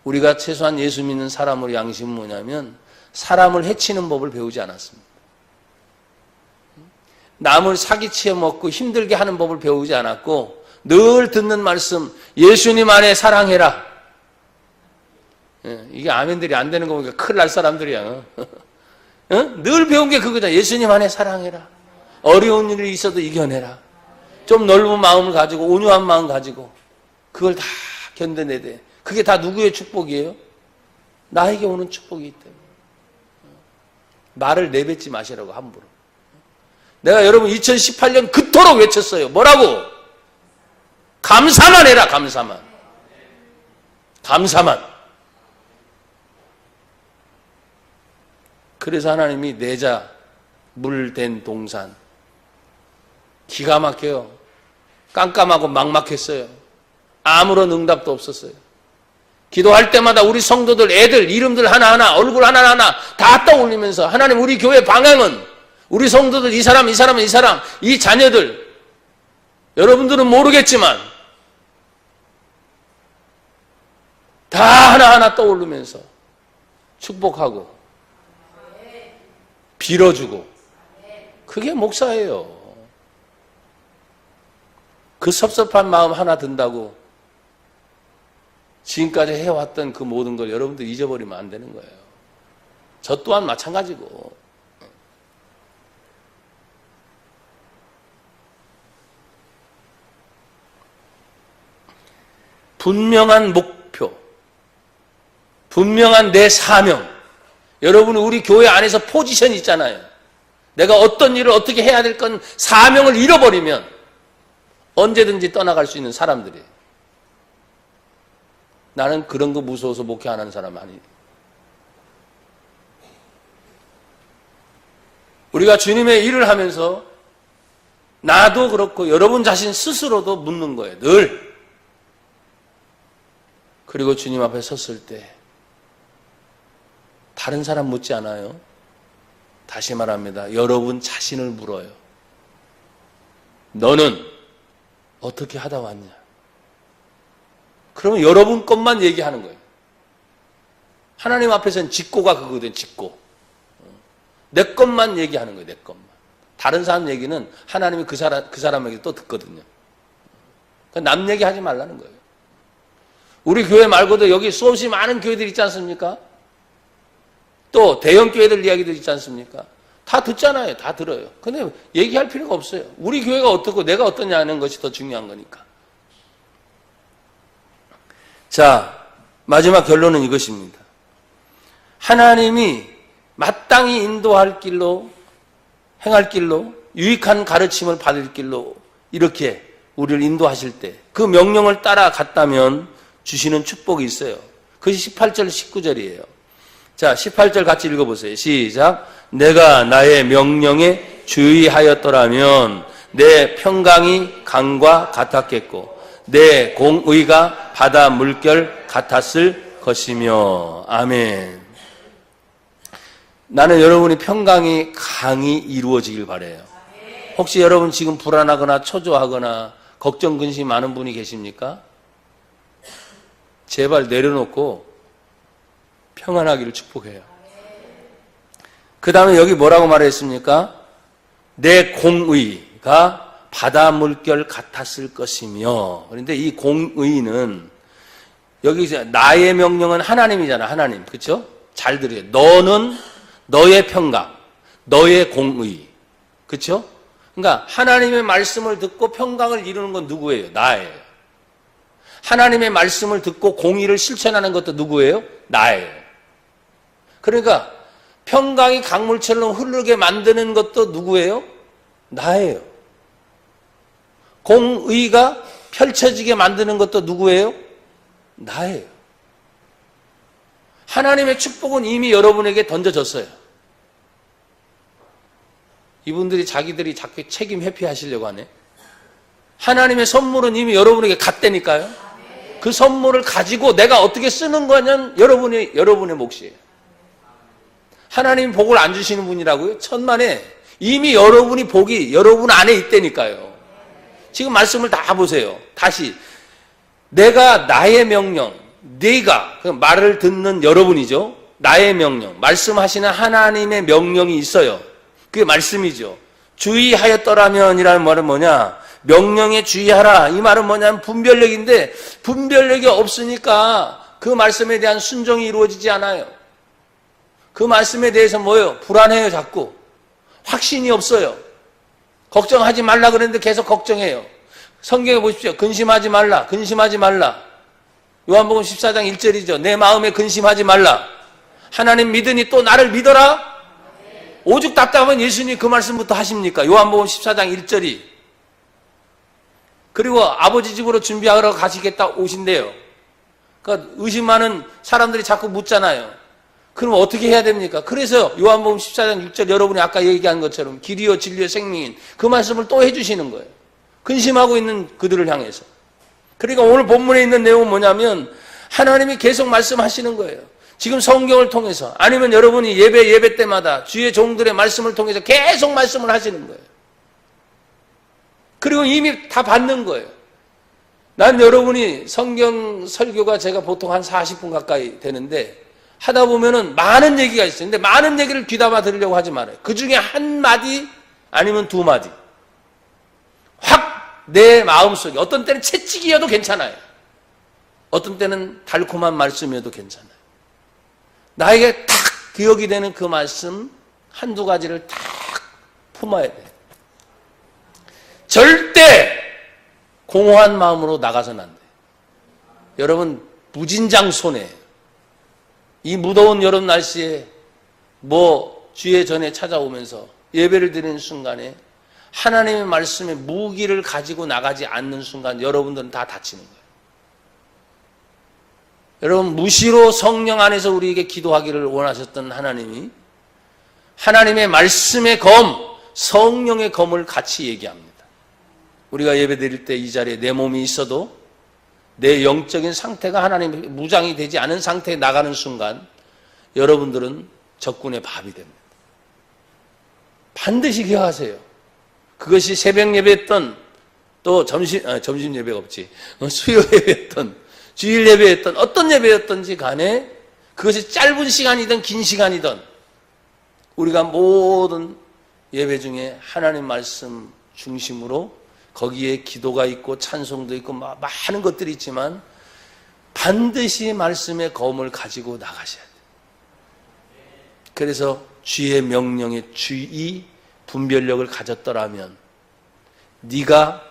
우리가 최소한 예수 믿는 사람으로 양심은 뭐냐면 사람을 해치는 법을 배우지 않았습니다. 남을 사기치어 먹고 힘들게 하는 법을 배우지 않았고 늘 듣는 말씀 예수님 안에 사랑해라. 이게 아멘들이 안 되는 거 보니까 큰일 날 사람들이야. 늘 배운 게 그거다. 예수님 안에 사랑해라. 어려운 일이 있어도 이겨내라. 좀 넓은 마음을 가지고 온유한 마음 가지고 그걸 다 견뎌내야 돼. 그게 다 누구의 축복이에요? 나에게 오는 축복이기 때문에. 말을 내뱉지 마시라고 함부로. 내가 여러분 2018년 그토록 외쳤어요. 뭐라고? 감사만 해라. 감사만. 감사만. 그래서 하나님이 내자 물된 동산 기가 막혀요. 깜깜하고 막막했어요. 아무런 응답도 없었어요. 기도할 때마다 우리 성도들 애들 이름들 하나하나 얼굴 하나하나 다 떠올리면서 하나님 우리 교회 방향은 우리 성도들 이 사람 이 자녀들 여러분들은 모르겠지만 다 하나하나 떠오르면서 축복하고 빌어주고 그게 목사예요. 그 섭섭한 마음 하나 든다고 지금까지 해왔던 그 모든 걸 여러분들 잊어버리면 안 되는 거예요. 저 또한 마찬가지고. 분명한 목표, 분명한 내 사명. 여러분은 우리 교회 안에서 포지션이 있잖아요. 내가 어떤 일을 어떻게 해야 될 건 사명을 잃어버리면 언제든지 떠나갈 수 있는 사람들이에요. 나는 그런 거 무서워서 목회 안 하는 사람 아니에요. 우리가 주님의 일을 하면서 나도 그렇고 여러분 자신 스스로도 묻는 거예요. 늘. 그리고 주님 앞에 섰을 때 다른 사람 묻지 않아요. 다시 말합니다. 여러분 자신을 물어요. 너는 어떻게 하다 왔냐? 그러면 여러분 것만 얘기하는 거예요. 하나님 앞에서는 직고가 그거거든, 직고. 내 것만 얘기하는 거예요, 내 것만. 다른 사람 얘기는 하나님이 그 사람에게 또 듣거든요. 그러니까 남 얘기하지 말라는 거예요. 우리 교회 말고도 여기 수없이 많은 교회들 있지 않습니까? 또 대형 교회들 이야기도 있지 않습니까? 다 듣잖아요. 다 들어요. 근데 얘기할 필요가 없어요. 우리 교회가 어떻고 내가 어떠냐는 것이 더 중요한 거니까. 자, 마지막 결론은 이것입니다. 하나님이 마땅히 인도할 길로, 행할 길로, 유익한 가르침을 받을 길로 이렇게 우리를 인도하실 때 그 명령을 따라갔다면 주시는 축복이 있어요. 그것이 18절, 19절이에요. 자, 18절 같이 읽어보세요. 시작. 내가 나의 명령에 주의하였더라면 내 평강이 강과 같았겠고 내 공의가 바다 물결 같았을 것이며. 아멘. 나는 여러분이 평강이 강이 이루어지길 바라요. 혹시 여러분 지금 불안하거나 초조하거나 걱정 근심 많은 분이 계십니까? 제발 내려놓고 평안하기를 축복해요. 그 다음에 여기 뭐라고 말했습니까? 내 공의가 바다 물결 같았을 것이며. 그런데 이 공의는 여기 나의 명령은 하나님이잖아. 하나님. 그렇죠? 잘 들으세요. 너는 너의 평강, 너의 공의. 그렇죠? 그러니까 하나님의 말씀을 듣고 평강을 이루는 건 누구예요? 나예요. 하나님의 말씀을 듣고 공의를 실천하는 것도 누구예요? 나예요. 그러니까 평강이 강물처럼 흐르게 만드는 것도 누구예요? 나예요. 공의가 펼쳐지게 만드는 것도 누구예요? 나예요. 하나님의 축복은 이미 여러분에게 던져졌어요. 이분들이 자기들이 자꾸 책임 회피하시려고 하네. 하나님의 선물은 이미 여러분에게 갔다니까요. 그 선물을 가지고 내가 어떻게 쓰는 거냐는 여러분의 몫이에요. 하나님 복을 안 주시는 분이라고요? 천만에 이미 여러분이 복이 여러분 안에 있다니까요. 지금 말씀을 다 보세요. 다시 내가 나의 명령, 네가 그 말을 듣는 여러분이죠. 나의 명령, 말씀하시는 하나님의 명령이 있어요. 그게 말씀이죠. 주의하였더라면이라는 말은 뭐냐? 명령에 주의하라. 이 말은 뭐냐면 분별력인데 분별력이 없으니까 그 말씀에 대한 순종이 이루어지지 않아요. 그 말씀에 대해서 뭐예요? 불안해요. 자꾸. 확신이 없어요. 걱정하지 말라 그랬는데 계속 걱정해요. 성경에 보십시오. 근심하지 말라. 근심하지 말라. 요한복음 14장 1절이죠. 내 마음에 근심하지 말라. 하나님 믿으니 또 나를 믿어라. 오죽 답답하면 예수님이 그 말씀부터 하십니까? 요한복음 14장 1절이. 그리고 아버지 집으로 준비하러 가시겠다 오신대요. 그러니까 의심하는 사람들이 자꾸 묻잖아요. 그럼 어떻게 해야 됩니까? 그래서 요한복음 14장 6절 여러분이 아까 얘기한 것처럼 길이요 진리요 생명인 그 말씀을 또 해주시는 거예요. 근심하고 있는 그들을 향해서. 그러니까 오늘 본문에 있는 내용은 뭐냐면 하나님이 계속 말씀하시는 거예요. 지금 성경을 통해서 아니면 여러분이 예배 때마다 주의 종들의 말씀을 통해서 계속 말씀을 하시는 거예요. 그리고 이미 다 받는 거예요. 난 여러분이 성경 설교가 제가 보통 한 40분 가까이 되는데 하다 보면은 많은 얘기가 있어요. 근데 많은 얘기를 귀담아 들으려고 하지 말아요. 그 중에 한 마디 아니면 두 마디. 확 내 마음속에 어떤 때는 채찍이어도 괜찮아요. 어떤 때는 달콤한 말씀이어도 괜찮아요. 나에게 탁 기억이 되는 그 말씀 한두 가지를 탁 품어야 돼요. 절대 공허한 마음으로 나가서는 안 돼요. 여러분 무진장 손해. 이 무더운 여름 날씨에 주의 전에 찾아오면서 예배를 드리는 순간에 하나님의 말씀에 무기를 가지고 나가지 않는 순간 여러분들은 다 다치는 거예요. 여러분 무시로 성령 안에서 우리에게 기도하기를 원하셨던 하나님이 하나님의 말씀의 검, 성령의 검을 같이 얘기합니다. 우리가 예배 드릴 때 이 자리에 내 몸이 있어도 내 영적인 상태가 하나님의 무장이 되지 않은 상태에 나가는 순간 여러분들은 적군의 밥이 됩니다. 반드시 기억하세요. 그것이 새벽 예배였던 또 점심 예배가 없지. 수요 예배였던 주일 예배였던 어떤 예배였던지 간에 그것이 짧은 시간이든 긴 시간이든 우리가 모든 예배 중에 하나님 말씀 중심으로 거기에 기도가 있고 찬송도 있고 많은 것들이 있지만 반드시 말씀의 검을 가지고 나가셔야 돼요. 그래서 주의 명령에 주의 분별력을 가졌더라면 네가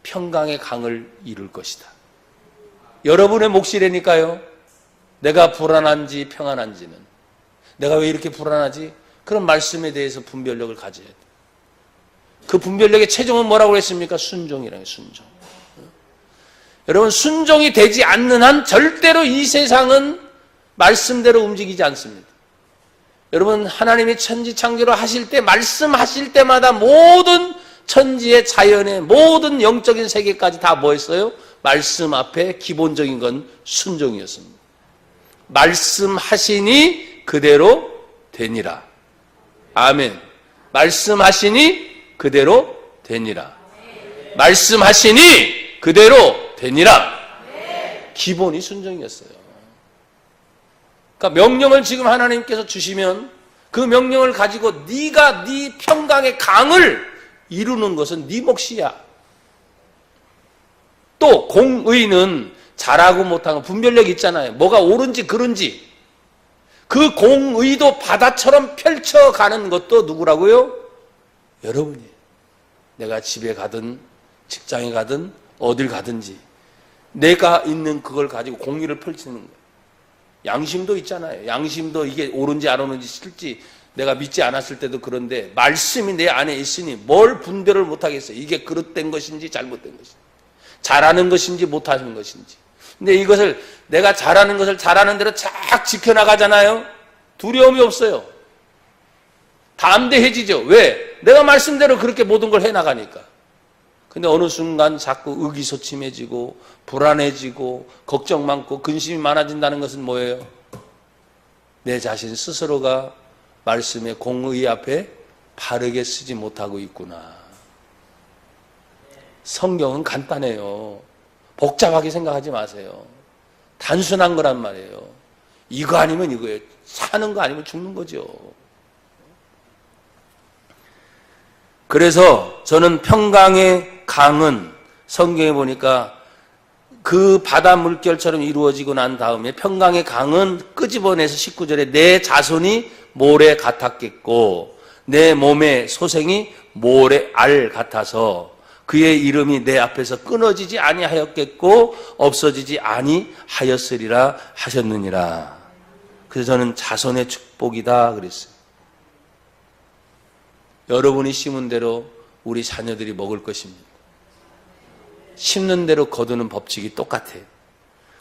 평강의 강을 이룰 것이다. 여러분의 몫이라니까요. 내가 불안한지 평안한지는 내가 왜 이렇게 불안하지? 그런 말씀에 대해서 분별력을 가져야 돼. 그 분별력의 최종은 뭐라고 했습니까? 순종이라는 순종. 여러분, 순종이 되지 않는 한 절대로 이 세상은 말씀대로 움직이지 않습니다. 여러분, 하나님이 천지 창조를 하실 때, 말씀하실 때마다 모든 천지의 자연의 모든 영적인 세계까지 다 뭐였어요? 말씀 앞에 기본적인 건 순종이었습니다. 말씀하시니 그대로 되니라. 아멘. 말씀하시니 그대로 되니라. 말씀하시니 그대로 되니라. 기본이 순종이었어요. 그러니까 명령을 지금 하나님께서 주시면 그 명령을 가지고 네가 네 평강의 강을 이루는 것은 네 몫이야. 또 공의는 잘하고 못하고 분별력이 있잖아요. 뭐가 옳은지 그른지. 그 공의도 바다처럼 펼쳐가는 것도 누구라고요? 여러분이에요. 내가 집에 가든 직장에 가든 어딜 가든지 내가 있는 그걸 가지고 공의를 펼치는 거예요. 양심도 있잖아요. 양심도 이게 옳은지 안 옳은지 싫지 내가 믿지 않았을 때도 그런데 말씀이 내 안에 있으니 뭘 분별을 못하겠어요. 이게 그릇된 것인지 잘못된 것인지 잘하는 것인지 못하는 것인지. 근데 이것을 내가 잘하는 것을 잘하는 대로 쫙 지켜나가잖아요. 두려움이 없어요. 담대해지죠. 왜? 내가 말씀대로 그렇게 모든 걸 해나가니까. 근데 어느 순간 자꾸 의기소침해지고 불안해지고 걱정 많고 근심이 많아진다는 것은 뭐예요? 내 자신 스스로가 말씀의 공의 앞에 바르게 쓰지 못하고 있구나. 성경은 간단해요. 복잡하게 생각하지 마세요. 단순한 거란 말이에요. 이거 아니면 이거예요. 사는 거 아니면 죽는 거죠. 그래서 저는 평강의 강은 성경에 보니까 그 바다 물결처럼 이루어지고 난 다음에 평강의 강은 끄집어내서 19절에 내 자손이 모래 같았겠고 내 몸의 소생이 모래 알 같아서 그의 이름이 내 앞에서 끊어지지 아니하였겠고 없어지지 아니하였으리라 하셨느니라. 그래서 저는 자손의 축복이다 그랬어요. 여러분이 심은 대로 우리 자녀들이 먹을 것입니다. 심는 대로 거두는 법칙이 똑같아요.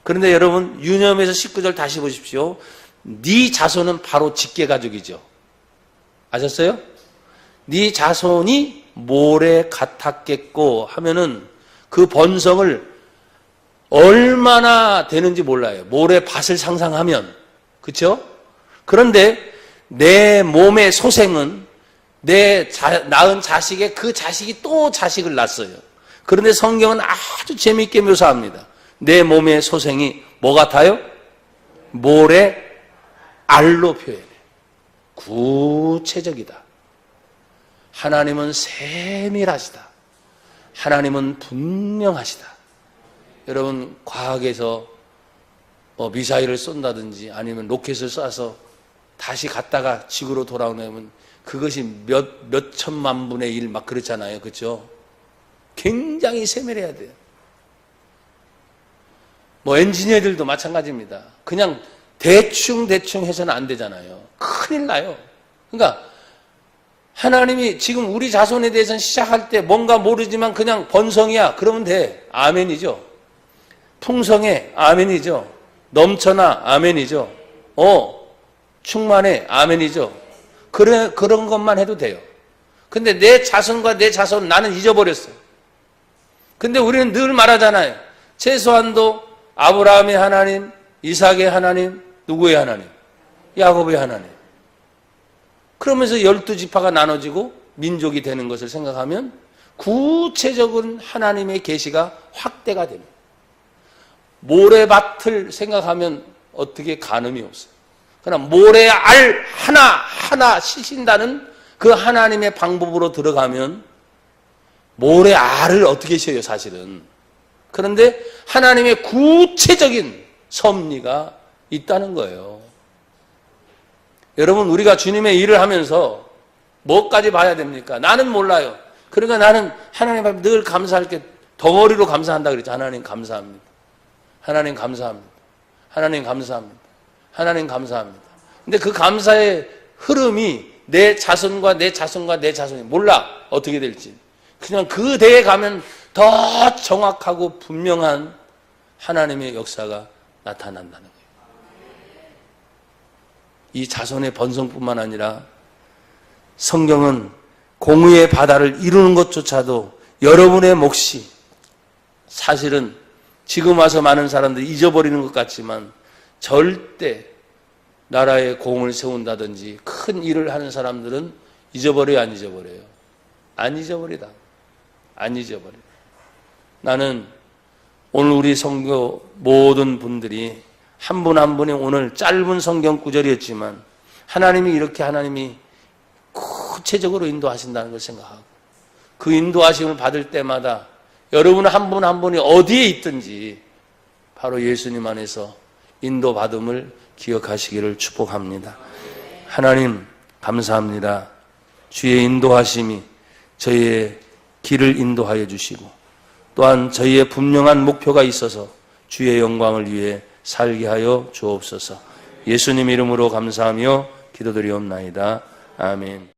그런데 여러분 유념해서 19절 다시 보십시오. 네 자손은 바로 직계가족이죠. 아셨어요? 네 자손이 모래 같았겠고 하면은 그 번성을 얼마나 되는지 몰라요. 모래밭을 상상하면. 그렇죠? 그런데 내 몸의 소생은 내 낳은 자식의 그 자식이 또 자식을 낳았어요. 그런데 성경은 아주 재미있게 묘사합니다. 내 몸의 소생이 뭐 같아요? 모래 알로 표현해요. 구체적이다. 하나님은 세밀하시다. 하나님은 분명하시다. 여러분 과학에서 미사일을 쏜다든지 아니면 로켓을 쏴서 다시 갔다가 지구로 돌아오면 그것이 몇 천만 분의 1 막 그렇잖아요. 그렇죠? 굉장히 세밀해야 돼요. 엔지니어들도 마찬가지입니다. 그냥 대충 해서는 안 되잖아요. 큰일 나요. 그러니까 하나님이 지금 우리 자손에 대해서는 시작할 때 뭔가 모르지만 그냥 번성이야. 그러면 돼. 아멘이죠. 풍성해. 아멘이죠. 넘쳐나. 아멘이죠. 충만해. 아멘이죠. 그런 것만 해도 돼요. 근데 내 자손과 내 자손 나는 잊어버렸어. 근데 우리는 늘 말하잖아요. 최소한도 아브라함의 하나님, 이삭의 하나님, 누구의 하나님? 야곱의 하나님. 그러면서 12지파가 나눠지고 민족이 되는 것을 생각하면 구체적인 하나님의 계시가 확대가 됩니다. 모래밭을 생각하면 어떻게 가늠이 없어요. 그러나 모래알 하나 시신다는 그 하나님의 방법으로 들어가면 모래알을 어떻게 셔요 사실은. 그런데 하나님의 구체적인 섭리가 있다는 거예요. 여러분 우리가 주님의 일을 하면서 뭐까지 봐야 됩니까? 나는 몰라요. 그러니까 나는 하나님 앞에 늘 감사할 게 덩어리로 감사한다 그랬죠. 하나님 감사합니다. 하나님 감사합니다. 하나님 감사합니다. 하나님 감사합니다. 근데 그 감사의 흐름이 내 자손과 내 자손과 내 자손이 몰라 어떻게 될지. 그냥 그 대에 가면 더 정확하고 분명한 하나님의 역사가 나타난다는 거예요. 이 자손의 번성뿐만 아니라 성경은 공의의 바다를 이루는 것조차도 여러분의 몫이 사실은 지금 와서 많은 사람들이 잊어버리는 것 같지만 절대 나라의 공을 세운다든지 큰 일을 하는 사람들은 잊어버려요, 안 잊어버려요? 안 잊어버리다. 안 잊어버려. 나는 오늘 우리 성교 모든 분들이 한 분 한 분이 오늘 짧은 성경 구절이었지만 하나님이 이렇게 하나님이 구체적으로 인도하신다는 걸 생각하고 그 인도하심을 받을 때마다 여러분 한 분 한 분이 어디에 있든지 바로 예수님 안에서 인도받음을 기억하시기를 축복합니다. 하나님 감사합니다. 주의 인도하심이 저희의 길을 인도하여 주시고 또한 저희의 분명한 목표가 있어서 주의 영광을 위해 살게 하여 주옵소서. 예수님 이름으로 감사하며 기도드리옵나이다. 아멘.